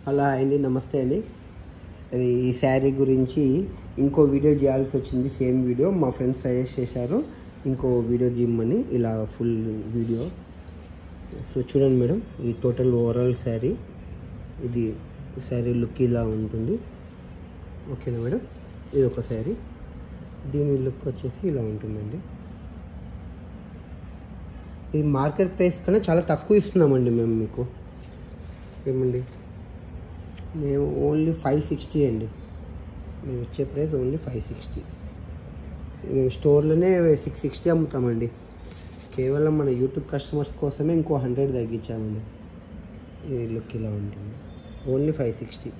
Hello అండి, నమస్తే అండి. అది ఈ శారీ గురించి ఇంకో వీడియో చేయాల్సి వచ్చింది. సేమ్ వీడియో మా ఫ్రెండ్స్ సజెస్ట్ చేశారు, ఇంకో వీడియో తీయమని. ఇలా ఫుల్ వీడియో. సో చూడండి మేడం, ఈ టోటల్ ఓవరాల్ శారీ. ఇది శారీ లుక్ ఇలా ఉంటుంది. ఓకేనా మేడం? ఇది ఒక శారీ. దీని లుక్ వచ్చేసి ఇలా ఉంటుందండి. ఇది మార్కెట్ ప్రైస్ కన్నా చాలా తక్కువ ఇస్తున్నామండి మేము మీకు. ఏమండి, మేము ఓన్లీ 560 అండి. మేము ఇచ్చే ప్రైస్ ఓన్లీ 560. మేము స్టోర్లోనే 660 అమ్ముతామండి. కేవలం మన యూట్యూబ్ కస్టమర్స్ కోసమే ఇంకో 100 తగ్గించామండి. ఇది లుక్ ఇలా ఉంటుంది. ఓన్లీ 560.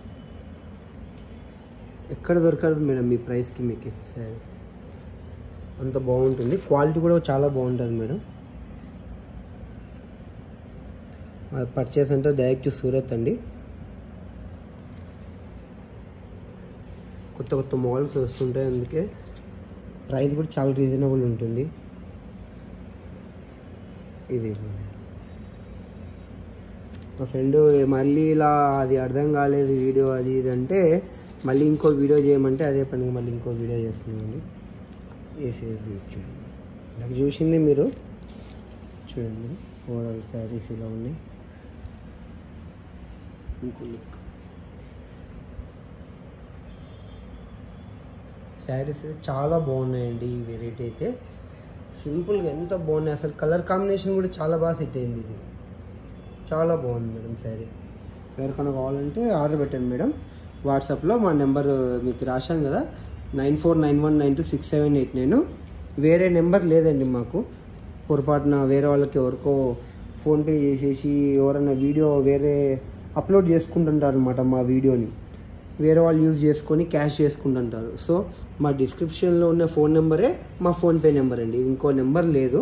ఎక్కడ దొరకదు మేడం మీ ప్రైస్కి మీకు సరే. అంత బాగుంటుంది. క్వాలిటీ కూడా చాలా బాగుంటుంది మేడం. పర్చేస్ అంటే డైరెక్ట్ సూరత్ అండి. కొత్త కొత్త మోడల్స్ వస్తుంటాయి, అందుకే ప్రైస్ కూడా చాలా రీజనబుల్ ఉంటుంది. ఇది మా ఫ్రెండ్ మళ్ళీ ఇలా అది అర్థం కాలేదు వీడియో అది ఇది అంటే మళ్ళీ ఇంకో వీడియో చేయమంటే అదే పనికి మళ్ళీ ఇంకో వీడియో చేస్తున్నామండి. చూడండి, నాకు చూసింది మీరు చూడండి. ఓవరాల్ శారీస్ ఇలా ఉన్నాయి. ఇంకో లుక్. శారీస్ అయితే చాలా బాగున్నాయండి. ఈ వెరైటీ అయితే సింపుల్గా ఎంత బాగున్నాయి అసలు. కలర్ కాంబినేషన్ కూడా చాలా బాగా సెట్ అయింది. ఇది చాలా బాగుంది మేడం శారీ. ఎవరికైనా కావాలంటే ఆర్డర్ పెట్టండి మేడం. వాట్సాప్లో మా నెంబర్ మీకు రాశాను కదా, 9491926789. వేరే నెంబర్ లేదండి మాకు. పొరపాటున వేరే వాళ్ళకి ఎవరికో ఫోన్పే చేసేసి ఎవరైనా వీడియో వేరే అప్లోడ్ చేసుకుంటుంటారు అనమాట. మా వీడియోని వేరే వాళ్ళు యూజ్ చేసుకొని క్యాష్ చేసుకుంటుంటారు. సో మా డిస్క్రిప్షన్లో ఉన్న ఫోన్ నెంబరే మా ఫోన్పే నెంబర్ అండి. ఇంకో నెంబర్ లేదు.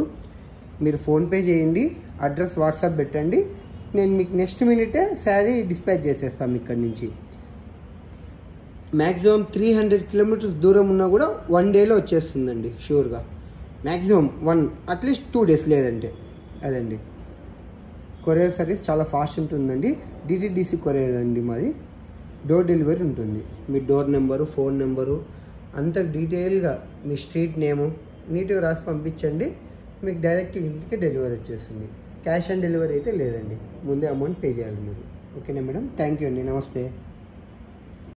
మీరు ఫోన్పే చేయండి, అడ్రస్ వాట్సాప్ పెట్టండి, నేను మీకు నెక్స్ట్ మినిటే శారీ డిస్పాచ్ చేసేస్తాం ఇక్కడి నుంచి. మ్యాక్సిమం 300 కిలోమీటర్స్ దూరం ఉన్నా కూడా 1 డేలో వచ్చేస్తుందండి షూర్గా. మ్యాక్సిమం అట్లీస్ట్ 2 డేస్ లేదంటే అదండి. కొరియర్ సర్వీస్ చాలా ఫాస్ట్ ఉంటుందండి. డిటిడిసి కొరియర్ అండి మాది. డోర్ డెలివరీ ఉంటుంది. మీ డోర్ నెంబరు, ఫోన్ నెంబరు అంత డీటెయిల్గా మీ స్ట్రీట్ నేము నీట్గా రాసి పంపించండి. మీకు డైరెక్ట్ ఇంటికి డెలివరీ వచ్చేస్తుంది. క్యాష్ ఆన్ డెలివరీ అయితే లేదండి, ముందే అమౌంట్ పే చేయాలి మీరు. ఓకేనా మేడం? థ్యాంక్ యూ అండి, నమస్తే.